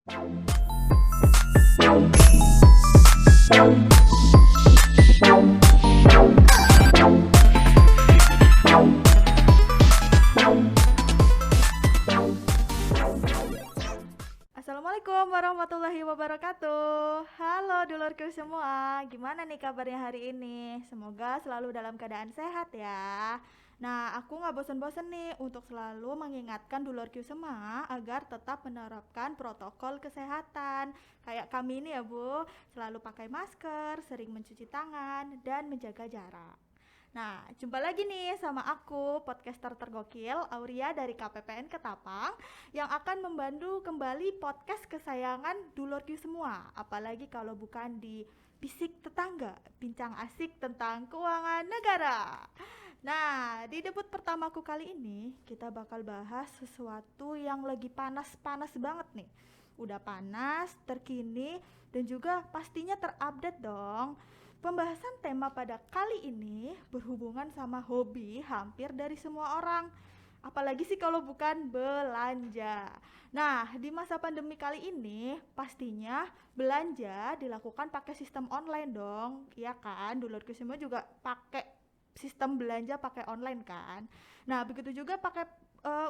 Assalamualaikum warahmatullahi wabarakatuh. Halo dulurku semua, gimana nih kabarnya hari ini? Semoga selalu dalam keadaan sehat ya. Nah, aku gak bosen-bosen nih untuk selalu mengingatkan dulurku semua agar tetap menerapkan protokol kesehatan. Kayak kami ini ya Bu, selalu pakai masker, sering mencuci tangan, dan menjaga jarak. Nah, jumpa lagi nih sama aku, podcaster tergokil, Auria dari KPPN Ketapang, yang akan membantu kembali podcast kesayangan dulurku semua. Apalagi kalau bukan di Bisik Tetangga, bincang asik tentang keuangan negara. Nah, di debut pertamaku kali ini, kita bakal bahas sesuatu yang lagi panas-panas banget nih. Udah panas, terkini, dan juga pastinya terupdate dong. Pembahasan tema pada kali ini berhubungan sama hobi hampir dari semua orang. Apalagi sih kalau bukan belanja. Nah, di masa pandemi kali ini pastinya belanja dilakukan pakai sistem online dong. Iya kan? Dulurku semua juga pakai sistem belanja pakai online kan. Nah, begitu juga pakai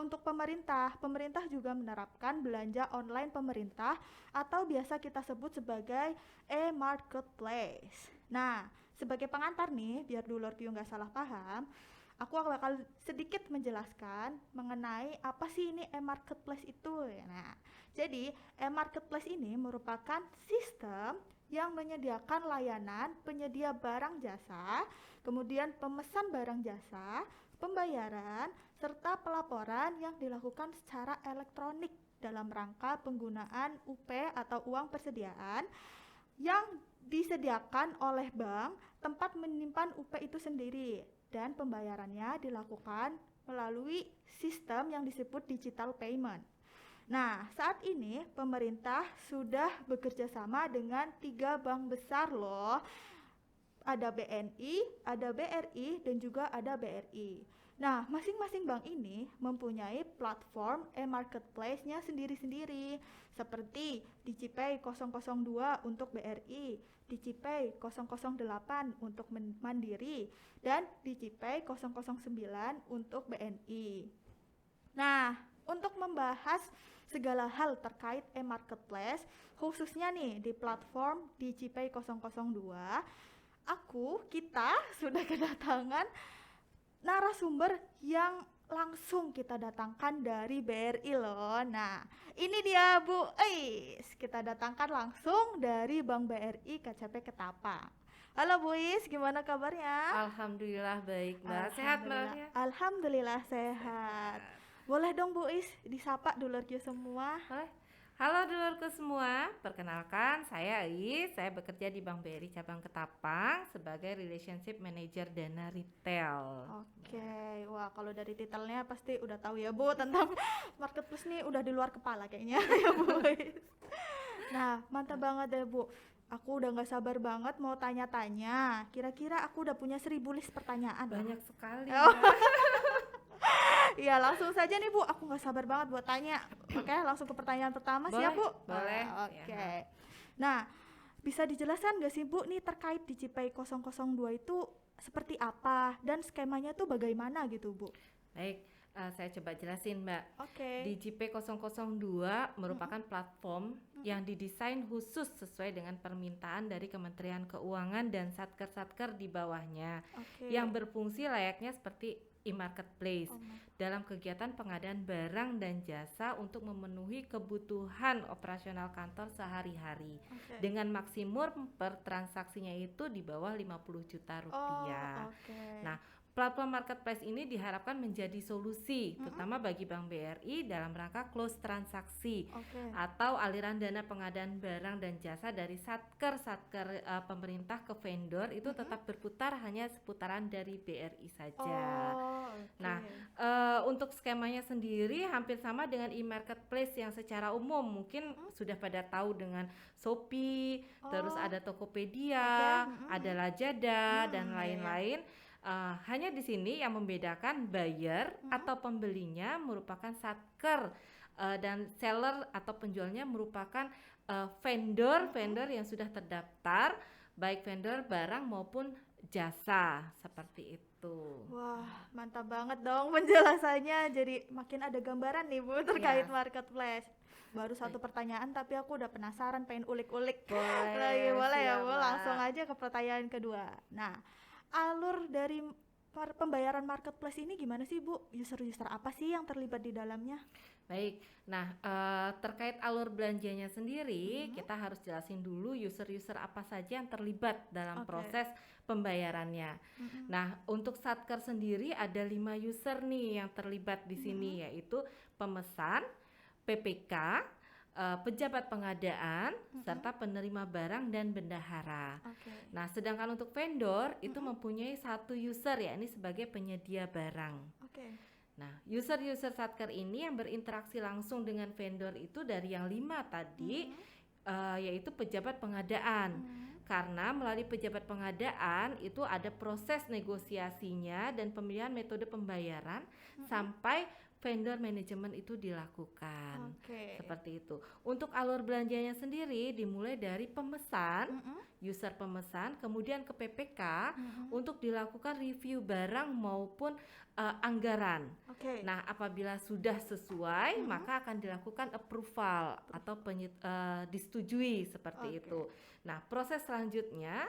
untuk pemerintah. Pemerintah juga menerapkan belanja online pemerintah atau biasa kita sebut sebagai e-marketplace. Nah, sebagai pengantar nih, biar dulurku nggak salah paham, aku bakal sedikit menjelaskan mengenai apa sih ini e-marketplace itu. Nah, jadi e-marketplace ini merupakan sistem yang menyediakan layanan penyedia barang jasa, kemudian pemesan barang jasa, pembayaran, serta pelaporan yang dilakukan secara elektronik dalam rangka penggunaan UP atau uang persediaan yang disediakan oleh bank tempat menyimpan UP itu sendiri, dan pembayarannya dilakukan melalui sistem yang disebut digital payment. Nah, saat ini pemerintah sudah bekerja sama dengan 3 bank besar loh. Ada BNI, ada BRI, dan juga ada BRI. Nah, masing-masing bank ini mempunyai platform e-marketplace-nya sendiri-sendiri, seperti DigiPay 002 untuk BRI, DigiPay 008 untuk Mandiri, dan DigiPay 009 untuk BNI. Nah, untuk membahas segala hal terkait e-marketplace, khususnya nih di platform DigiPay 002, kita sudah kedatangan narasumber yang langsung kita datangkan dari BRI loh. Nah, ini dia Bu Is. Kita datangkan langsung dari Bank BRI KCP Ketapang. Halo Bu Is, gimana kabarnya? Alhamdulillah baik Mbak. Sehat Mbak? Alhamdulillah sehat. Boleh dong Bu Is disapa dulurku semua. Halo dulurku semua, perkenalkan saya Ais. Saya bekerja di Bank BRI Cabang Ketapang sebagai Relationship Manager Dana Retail. Oke, wah kalau dari titelnya pasti udah tahu ya Bu tentang marketplace nih, udah di luar kepala kayaknya ya Bu Is. Nah, mantap banget deh Bu. Aku udah gak sabar banget mau tanya-tanya. Kira-kira aku udah punya 1000 list pertanyaan. Banyak sekali Iya, langsung saja nih Bu, aku gak sabar banget buat tanya. Oke, langsung ke pertanyaan pertama. Siap Bu? Boleh. Oke. Nah, bisa dijelaskan gak sih Bu nih terkait DigiPay 002 itu seperti apa dan skemanya tuh bagaimana gitu Bu? Baik, saya coba jelasin Mbak. Oke. DigiPay 002 merupakan platform yang didesain khusus sesuai dengan permintaan dari Kementerian Keuangan dan satker-satker di bawahnya, yang berfungsi layaknya seperti e-marketplace dalam kegiatan pengadaan barang dan jasa untuk memenuhi kebutuhan operasional kantor sehari-hari dengan maksimum per transaksinya itu di bawah 50 juta rupiah. Nah, platform marketplace ini diharapkan menjadi solusi terutama bagi Bank BRI dalam rangka close transaksi atau aliran dana pengadaan barang dan jasa dari satker pemerintah ke vendor itu tetap berputar hanya seputaran dari BRI saja. Nah, untuk skemanya sendiri hampir sama dengan e-marketplace yang secara umum mungkin sudah pada tahu dengan Shopee, terus ada Tokopedia, ada Lazada dan lain-lain. Hanya di sini yang membedakan buyer atau pembelinya merupakan satker dan seller atau penjualnya merupakan vendor yang sudah terdaftar, baik vendor barang maupun jasa, seperti itu. Wah, mantap banget dong penjelasannya. Jadi makin ada gambaran nih Bu terkait Ya, marketplace. Baru satu baik. pertanyaan tapi aku udah penasaran pengen ulik-ulik. Lagi Boleh, boleh ya siap Bu, langsung Mbak. aja ke pertanyaan kedua. Nah, alur dari pembayaran marketplace ini gimana sih Bu? User-user apa sih yang terlibat di dalamnya? Baik, nah terkait alur belanjanya sendiri, kita harus jelasin dulu user-user apa saja yang terlibat dalam Oke. proses pembayarannya. Mm-mm. Nah, untuk Satker sendiri ada 5 user nih yang terlibat di sini, yaitu pemesan, PPK, pejabat pengadaan, serta penerima barang dan bendahara. Oke. Nah, sedangkan untuk vendor itu mempunyai satu user, ya ini sebagai penyedia barang. Oke. Nah, user-user Satker ini yang berinteraksi langsung dengan vendor itu dari yang 5 tadi, yaitu pejabat pengadaan. Karena melalui pejabat pengadaan itu ada proses negosiasinya dan pemilihan metode pembayaran sampai vendor manajemen itu dilakukan. Oke. Seperti itu. Untuk alur belanjanya sendiri dimulai dari pemesan, user pemesan, kemudian ke PPK untuk dilakukan review barang maupun anggaran. Oke. Nah, apabila sudah sesuai, maka akan dilakukan approval atau disetujui seperti Oke. itu. Nah, proses selanjutnya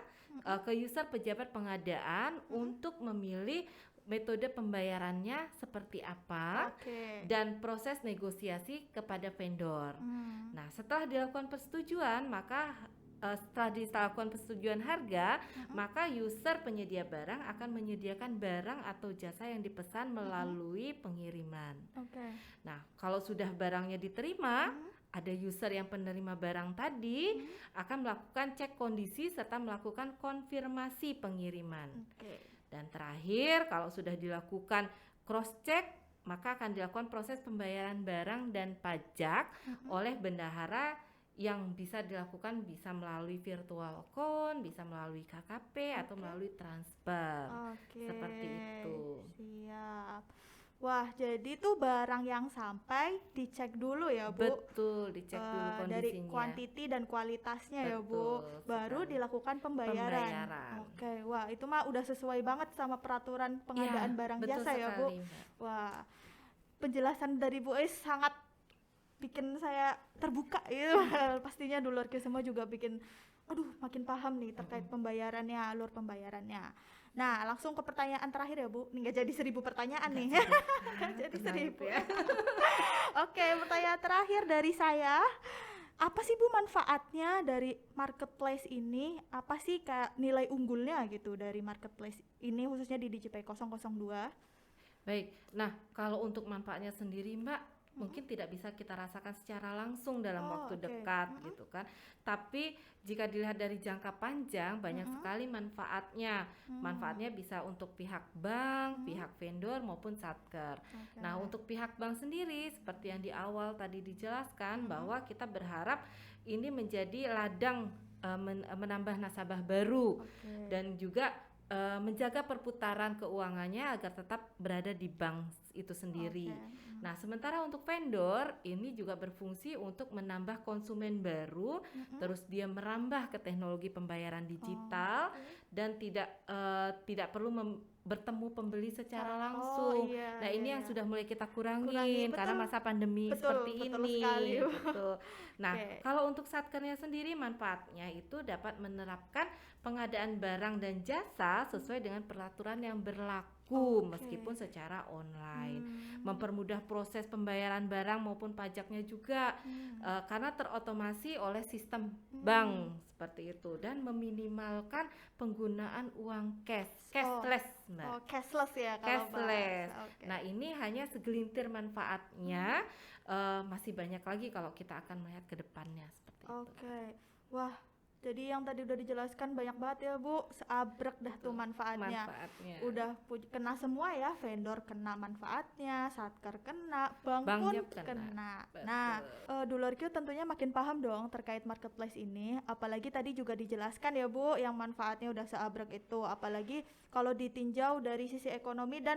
ke user pejabat pengadaan untuk memilih metode pembayarannya seperti apa Oke. dan proses negosiasi kepada vendor. Nah, setelah dilakukan persetujuan, maka setelah dilakukan persetujuan harga, maka user penyedia barang akan menyediakan barang atau jasa yang dipesan melalui pengiriman. Oke. Nah, kalau sudah barangnya diterima, ada user yang penerima barang tadi akan melakukan cek kondisi serta melakukan konfirmasi pengiriman. Oke. Dan terakhir, kalau sudah dilakukan cross check, maka akan dilakukan proses pembayaran barang dan pajak oleh bendahara yang bisa dilakukan bisa melalui virtual account, bisa melalui KKP atau melalui transfer. Oke. Seperti itu. Siap. Wah, jadi tuh barang yang sampai dicek dulu ya, Bu. Betul, dicek dulu Dari kondisinya. kuantiti dan kualitasnya ya, Bu. Betul Baru sekali. dilakukan pembayaran. Pembayaran. Oke, wah itu mah udah sesuai banget sama peraturan pengadaan Ya, barang betul jasa ya, Bu. sekali, Mbak. Wah, penjelasan dari Bu Is sangat bikin saya terbuka gitu. Pastinya dulurku semua juga bikin aduh makin paham nih terkait pembayarannya, alur pembayarannya. Nah, langsung ke pertanyaan terakhir ya, Bu. Nih nggak jadi 1000 pertanyaan nih. Nggak jadi Tenang 1000 ya. Oke, pertanyaan terakhir dari saya. Apa sih Bu manfaatnya dari marketplace ini? Apa sih kayak nilai unggulnya gitu dari marketplace ini khususnya di DigiPay 002? Baik, nah kalau untuk manfaatnya sendiri Mbak, mungkin tidak bisa kita rasakan secara langsung dalam waktu oke. dekat gitu kan. Tapi jika dilihat dari jangka panjang banyak sekali manfaatnya. Manfaatnya bisa untuk pihak bank, pihak vendor maupun satker. Oke. Nah, untuk pihak bank sendiri seperti yang di awal tadi dijelaskan bahwa kita berharap ini menjadi ladang menambah nasabah baru Oke. dan juga menjaga perputaran keuangannya agar tetap berada di bank itu sendiri. Oke. Nah, sementara untuk vendor ini juga berfungsi untuk menambah konsumen baru, terus dia merambah ke teknologi pembayaran digital dan tidak perlu bertemu pembeli secara langsung. Iya, Nah, ini iya, yang iya. sudah mulai kita Kurangi, kurangin karena betul. masa pandemi Betul, seperti betul ini. sekali. Betul. Nah, Oke. kalau untuk satkernya sendiri manfaatnya itu dapat menerapkan pengadaan barang dan jasa sesuai dengan peraturan yang berlaku meskipun secara online. Mempermudah proses pembayaran barang maupun pajaknya juga karena terotomasi oleh sistem bank seperti itu dan meminimalkan penggunaan uang cashless, Mbak. Oh, cashless ya kalau Cashless. bahas. Oke. Nah, ini hanya segelintir manfaatnya, masih banyak lagi kalau kita akan melihat ke depannya seperti itu. Oke. Wah, jadi yang tadi udah dijelaskan banyak banget ya, Bu. Seabrek dah tuh manfaatnya. Udah kena semua ya, vendor kena manfaatnya, satker kena, bank Bank pun juga kena. kena. Betul. Nah, dulurku tentunya makin paham dong terkait marketplace ini. Apalagi tadi juga dijelaskan ya, Bu, yang manfaatnya udah seabrek itu. Apalagi kalau ditinjau dari sisi ekonomi dan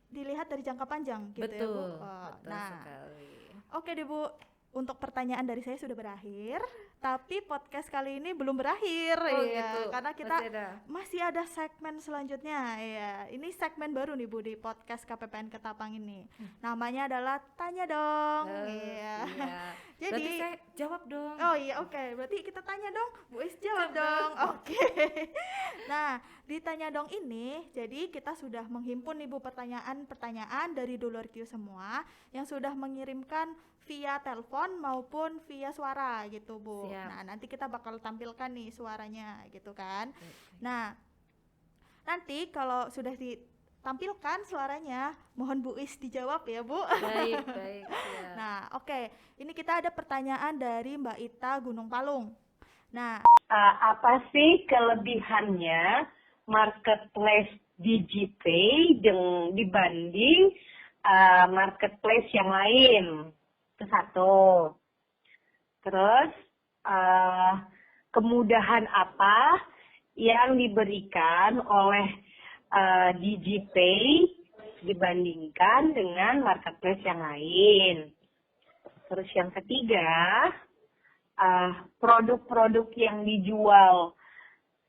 dilihat dari jangka panjang gitu ya, Bu. Betul, Oh, betul nah, sekali. oke deh Bu, untuk pertanyaan dari saya sudah berakhir, tapi podcast kali ini belum berakhir Oh gitu, ya, karena kita masih ada. masih ada segmen selanjutnya ya. Ini segmen baru nih Bu di podcast KPPN Ketapang ini. Namanya adalah Tanya Dong. Iya. Iya. Berarti Jadi saya jawab dong. oh iya, oke. Berarti kita tanya dong, Bu Is jawab Jawab dong. dong. Oke. Nah, di Tanya Dong ini, jadi kita sudah menghimpun nih Bu pertanyaan-pertanyaan dari Dulurku semua yang sudah mengirimkan via telepon maupun via suara gitu, Bu. Siap. Nah, nanti kita bakal tampilkan nih suaranya gitu kan. Baik. Nah, nanti kalau sudah ditampilkan suaranya, mohon Bu Is dijawab ya, Bu. Baik, baik. Siap. Nah, oke. Ini kita ada pertanyaan dari Mbak Ita Gunung Palung. Nah, Apa sih kelebihannya marketplace DigiPay dibanding marketplace yang lain? Itu satu. Terus kemudahan apa yang diberikan oleh DigiPay dibandingkan dengan marketplace yang lain? Terus yang ketiga, produk-produk yang dijual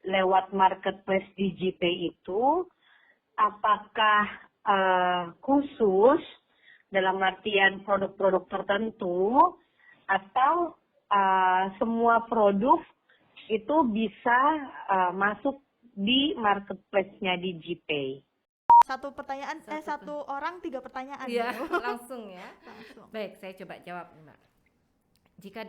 lewat marketplace DigiPay itu apakah khusus dalam artian produk-produk tertentu atau semua produk itu bisa masuk di marketplace-nya DigiPay? satu pertanyaan, satu orang 3 pertanyaan. Iya, ya. langsung ya. Langsung. Baik, saya coba jawab nih, Mbak. Jika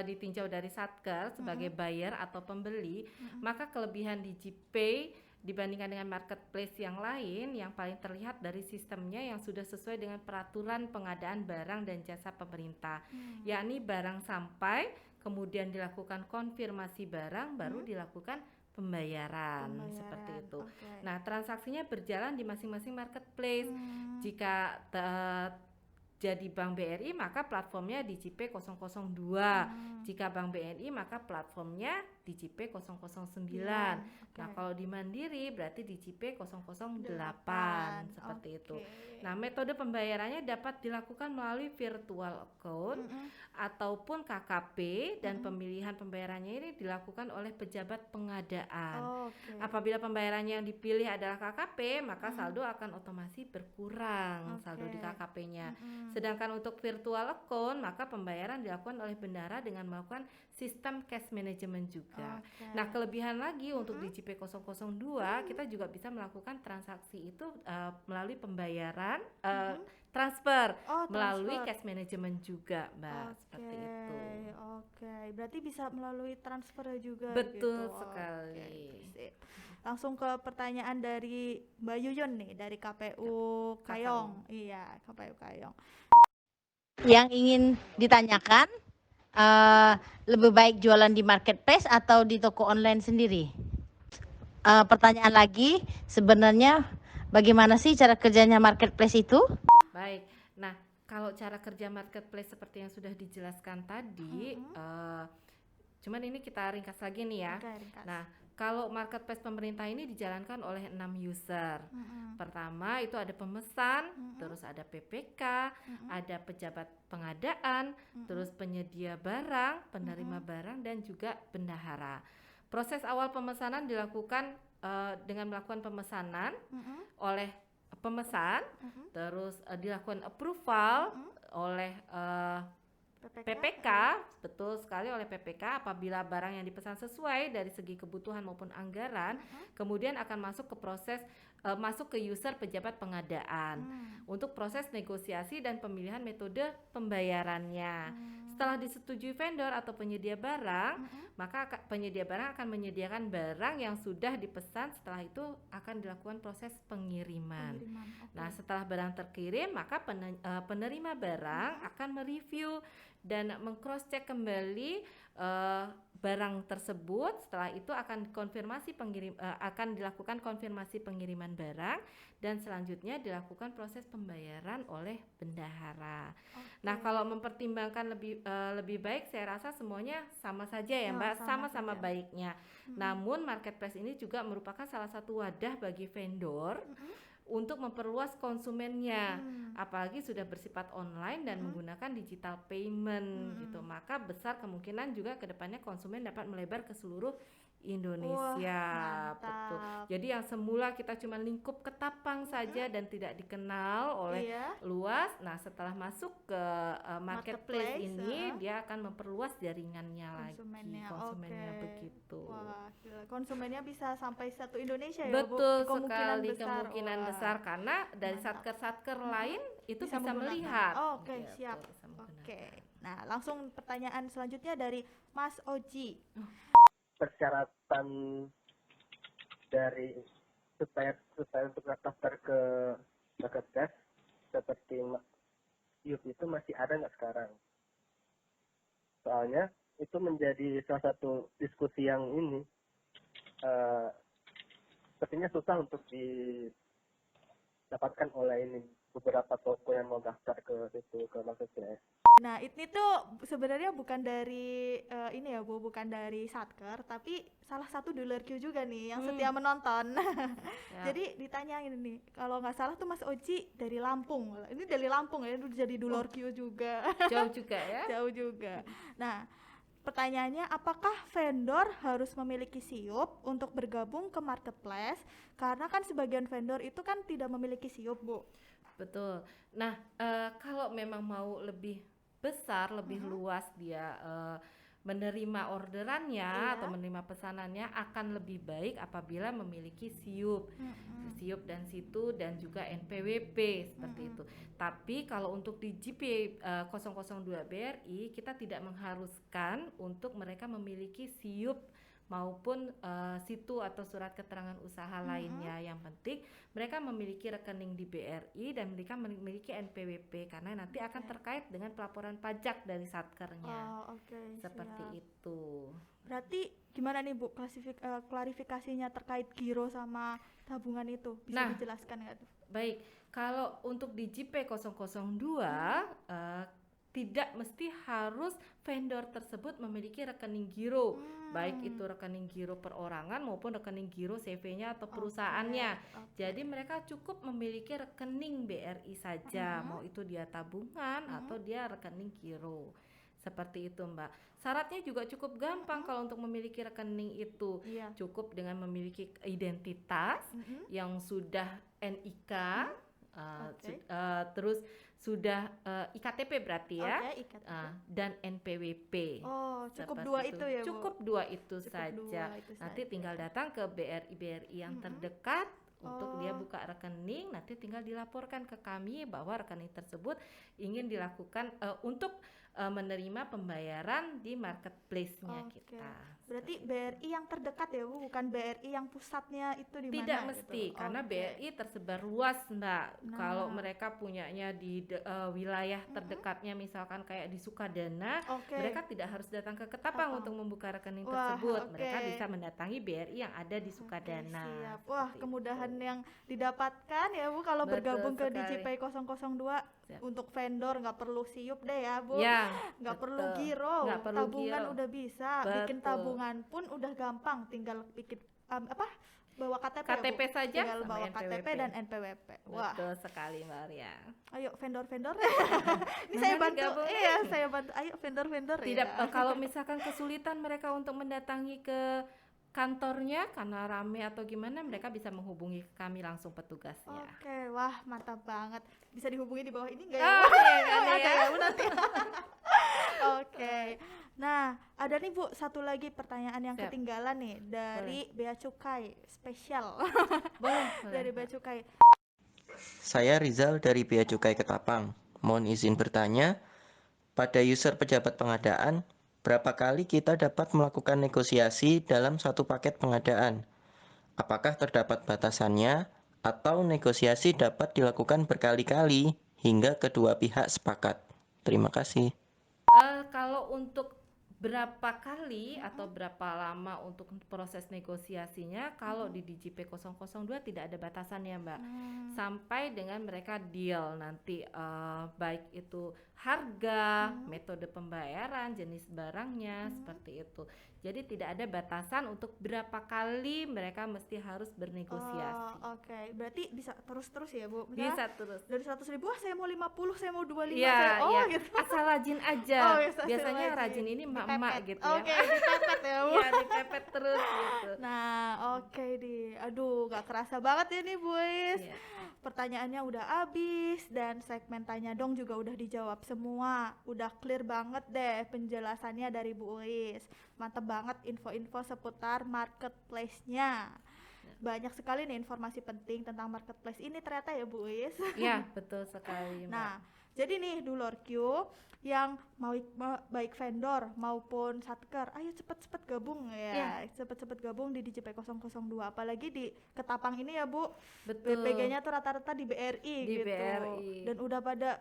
ditinjau dari Satker sebagai buyer atau pembeli, maka kelebihan DigiPay dibandingkan dengan marketplace yang lain yang paling terlihat dari sistemnya yang sudah sesuai dengan peraturan pengadaan barang dan jasa pemerintah, yakni barang sampai, kemudian dilakukan konfirmasi barang, baru dilakukan pembayaran, seperti itu. Okay. Nah, transaksinya berjalan di masing-masing marketplace. Jika jadi Bank BRI maka platformnya DigiPay 002. Jika Bank BNI maka platformnya DigiPay 009. Nah, kalau di Mandiri berarti DigiPay 008 seperti itu. Nah, metode pembayarannya dapat dilakukan melalui virtual account ataupun KKP dan pemilihan pembayarannya ini dilakukan oleh pejabat pengadaan. Apabila pembayarannya yang dipilih adalah KKP, maka saldo akan otomatis berkurang saldo di KKP-nya. Sedangkan untuk virtual account, maka pembayaran dilakukan oleh bendahara dengan melakukan sistem cash management juga. Nah, kelebihan lagi untuk DigiPay 002, kita juga bisa melakukan transaksi itu melalui pembayaran transfer melalui cash management juga, Mbak. Seperti itu. Berarti bisa melalui transfer juga. Betul gitu. sekali. Langsung ke pertanyaan dari Mbak Yuyun nih, dari KPU Kayong. Iya, KPU Kayong. Yang ingin ditanyakan, lebih baik jualan di marketplace atau di toko online sendiri? Pertanyaan lagi, sebenarnya bagaimana sih cara kerjanya marketplace itu? Baik, nah kalau cara kerja marketplace seperti yang sudah dijelaskan tadi, cuman ini kita ringkas lagi nih ya. Ringkas. Nah, kalau marketplace pemerintah ini dijalankan oleh 6 user. Pertama itu ada pemesan, terus ada PPK, ada pejabat pengadaan, terus penyedia barang, penerima barang, dan juga bendahara. Proses awal pemesanan dilakukan dengan melakukan pemesanan oleh pemesan, terus dilakukan approval oleh PPK, betul sekali, oleh PPK. Apabila barang yang dipesan sesuai dari segi kebutuhan maupun anggaran, kemudian akan masuk ke proses masuk ke user pejabat pengadaan untuk proses negosiasi dan pemilihan metode pembayarannya. Setelah disetujui vendor atau penyedia barang, maka penyedia barang akan menyediakan barang yang sudah dipesan. Setelah itu akan dilakukan proses pengiriman. Nah, setelah barang terkirim, maka penerima barang akan mereview dan meng-cross-check kembali barang tersebut. Setelah itu akan dilakukan konfirmasi pengiriman barang dan selanjutnya dilakukan proses pembayaran oleh bendahara. Nah, kalau mempertimbangkan lebih baik, saya rasa semuanya sama saja ya, Mbak, sama-sama baiknya. Namun marketplace ini juga merupakan salah satu wadah bagi vendor untuk memperluas konsumennya, apalagi sudah bersifat online dan menggunakan digital payment gitu, maka besar kemungkinan juga kedepannya konsumen dapat melebar ke seluruh Indonesia. Wah, Betul. mantap. Jadi yang semula kita cuma lingkup Ketapang saja dan tidak dikenal oleh Iya. luas, nah setelah masuk ke marketplace ini dia akan memperluas jaringannya Konsumennya, lagi, konsumennya oke. begitu. Wah, gila. Konsumennya bisa sampai satu Indonesia ya, Bu? Betul Kemungkinan sekali, besar. kemungkinan Wah. besar karena dari Mantap. satker-satker lain itu Bisa bisa menggunakan. melihat. Oke, Gitu, siap. bisa menggunakan. Oke. Nah, langsung pertanyaan selanjutnya dari Mas Oji. Persyaratan dari supaya untuk daftar ke marketplace seperti Yuk itu masih ada nggak sekarang? Soalnya itu menjadi salah satu diskusi yang ini sepertinya susah untuk didapatkan oleh ini beberapa toko yang mau daftar ke marketplace. Nah, ini tuh sebenarnya bukan dari ini ya, Bu, bukan dari Satker, tapi salah satu dealer Q juga nih yang setia menonton. Ya. Jadi ditanyain nih, kalau nggak salah tuh Mas Oji dari Lampung. Ini dari Lampung ya, udah jadi dealer Q juga. Jauh juga ya. Jauh juga. Nah, pertanyaannya, apakah vendor harus memiliki SIUP untuk bergabung ke marketplace? Karena kan sebagian vendor itu kan tidak memiliki SIUP, Bu. Betul. Nah, kalau memang mau lebih besar, lebih luas dia menerima orderannya atau menerima pesanannya, akan lebih baik apabila memiliki SIUP. SIUP dan situ dan juga NPWP seperti itu. Tapi kalau untuk di GP 002 BRI kita tidak mengharuskan untuk mereka memiliki SIUP maupun situ atau surat keterangan usaha lainnya. Yang penting mereka memiliki rekening di BRI dan mereka memiliki NPWP karena nanti akan terkait dengan pelaporan pajak dari satkernya. Oh, oke. Seperti Siap. itu. Berarti gimana nih, Bu, klarifikasinya terkait giro sama tabungan itu? Bisa Nah, dijelaskan nggak tuh? Baik, kalau untuk di JP 002 tidak mesti harus vendor tersebut memiliki rekening giro, baik itu rekening giro perorangan maupun rekening giro CV-nya atau perusahaannya. Jadi mereka cukup memiliki rekening BRI saja, mau itu dia tabungan atau dia rekening giro. Seperti itu, Mbak. Syaratnya juga cukup gampang kalau untuk memiliki rekening itu. Iya. Cukup dengan memiliki identitas yang sudah NIK, terus sudah IKTP berarti ya, Oke, IKTP. dan NPWP. Oh, cukup Seperti dua itu ya, Bu? Cukup dua itu Cukup saja. dua itu Nanti saja. tinggal datang ke BRI yang terdekat untuk dia buka rekening. Nanti tinggal dilaporkan ke kami bahwa rekening tersebut ingin dilakukan untuk menerima pembayaran di marketplace-nya Oke. kita. Berarti BRI yang terdekat ya, Bu, bukan BRI yang pusatnya itu di mana? Tidak mesti, gitu. karena Oke. BRI tersebar luas, Mbak. Nah. Kalau mereka punyanya di wilayah terdekatnya, misalkan kayak di Sukadana, Oke. mereka tidak harus datang ke Ketapang untuk membuka rekening Wah, tersebut. oke. Mereka bisa mendatangi BRI yang ada di Oke, Sukadana. siap. Wah, Seperti kemudahan itu. yang didapatkan ya, Bu, kalau Betul bergabung ke sekali. DJP 002. Siap. Untuk vendor nggak perlu SIUP deh ya, Bu. Ya, Nggak perlu betul. giro, Nggak perlu tabungan giro. udah bisa, bikin Betul. tabungan pun udah gampang, tinggal bikin bawa KTP, ya, Bu? KTP saja Tinggal sama bawa KTP NPWP. dan NPWP. Wah, Betul sekali, Mbak Arya. ayo vendor-vendor. Ini saya Mana bantu. gabung? Iya, saya bantu. Ayo vendor-vendor Tidak, ya. kalau misalkan kesulitan mereka untuk mendatangi ke kantornya karena rame atau gimana, mereka bisa menghubungi kami langsung petugasnya. Oke, wah mantap banget. Bisa dihubungi di bawah ini nggak ya? Oh, Bu? iya, kan, Ada ya. ya, Bu, nanti. Oke. Nah, ada nih, Bu, satu lagi pertanyaan yang Siap. ketinggalan nih dari Bea Cukai spesial. Boleh, Dari boleh. Bea Cukai. Saya Rizal dari Bea Cukai Ketapang. Mohon izin bertanya, pada user pejabat pengadaan, berapa kali kita dapat melakukan negosiasi dalam satu paket pengadaan? Apakah terdapat batasannya, atau negosiasi dapat dilakukan berkali-kali hingga kedua pihak sepakat? Terima kasih. Kalau untuk berapa kali atau berapa lama untuk proses negosiasinya, kalau di DJP 002 tidak ada batasannya, Mbak. Sampai dengan mereka deal nanti, baik itu harga, metode pembayaran, jenis barangnya, seperti itu. Jadi tidak ada batasan untuk berapa kali mereka mesti harus bernegosiasi. Oke. Berarti bisa terus-terus ya, Bu? Bisa terus. Dari 100.000, saya mau 50, saya mau 25, Iya, saya, iya. gitu. Asal rajin aja. Oh, asal Biasanya rajin. rajin ini emak-emak Dipepet. gitu ya. Oke, dipepet ya, Bu. Iya, dipepet terus gitu. Nah, oke deh. Aduh, gak kerasa banget ya nih, Bu Is. Iya. Pertanyaannya udah habis dan segmen tanya dong juga udah dijawab semua. Udah clear banget deh penjelasannya dari Bu Is. Mantep banget info-info seputar marketplace-nya. Banyak sekali nih informasi penting tentang marketplace ini ternyata ya Bu Is. Iya, betul sekali, Mbak. Nah, jadi nih dulur Q yang baik vendor maupun satker, ayo cepet-cepet gabung ya. Cepet-cepet gabung di DJP 002, apalagi di Ketapang ini ya Bu. Betul. BPG-nya tuh rata-rata di BRI Di gitu. BRI. Dan udah pada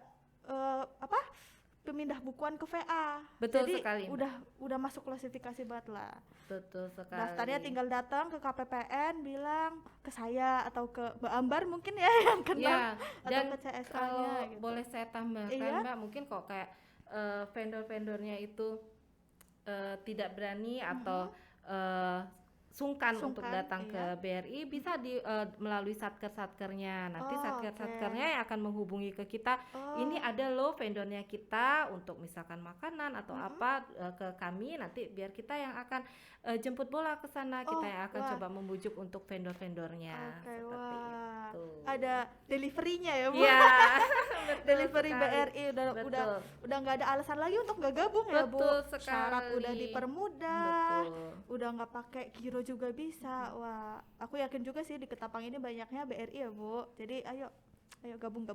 pemindah bukuan ke VA. Betul Jadi sekali, Mbak. udah masuk klasifikasi banget lah. Betul sekali. Daftarnya tinggal datang ke KPPN, bilang ke saya atau ke Mbak Ambar mungkin ya yang kenal, Ya, atau dan ke CSK-nya kalau gitu. boleh saya tambahkan, Iya. Mbak, mungkin kok kayak vendor-vendornya itu tidak berani atau sungkan untuk Sungkan, datang iya. ke BRI, bisa melalui satker-satkernya. Nanti Oh, satker-satkernya yang akan menghubungi ke kita. Oh. Ini ada loh vendornya kita untuk misalkan makanan atau apa ke kami, nanti biar kita yang akan jemput bola ke sana, kita Oh, yang akan wah. coba membujuk untuk vendor-vendornya. Oke, Seperti wah. itu. Ada delivery-nya ya, Bu. Iya. betul Delivery sekali. BRI Betul. udah nggak ada alasan lagi untuk nggak gabung ya, Bu. Betul sekali. Syarat udah dipermudah. Betul. Udah nggak pakai giro juga bisa. Wah, aku yakin juga sih di Ketapang ini banyaknya BRI ya, Bu. Jadi ayo gabung.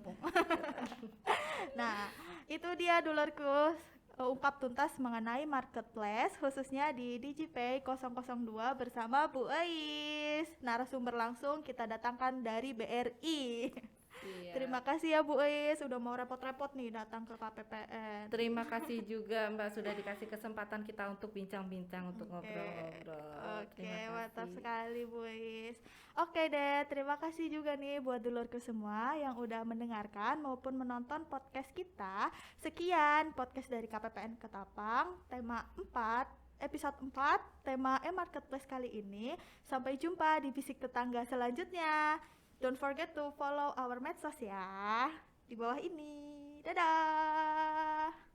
Nah, itu dia dulurku, ungkap tuntas mengenai marketplace khususnya di DigiPay 002 bersama Bu Ais. Narasumber langsung kita datangkan dari BRI. Iya. Terima kasih ya Bu Ais udah mau repot-repot nih datang ke KPPN. Terima kasih juga Mbak sudah dikasih kesempatan kita untuk bincang-bincang, untuk Oke. ngobrol-ngobrol. Oke, Terima mantap kasih. sekali Bu Is. Oke deh, terima kasih juga nih buat dulurku semua yang udah mendengarkan maupun menonton podcast kita. Sekian podcast dari KPPN Ketapang, tema 4, episode 4, tema e-marketplace kali ini. Sampai jumpa di Bisik Tetangga selanjutnya. Don't forget to follow our medsos ya, di bawah ini. Dadah!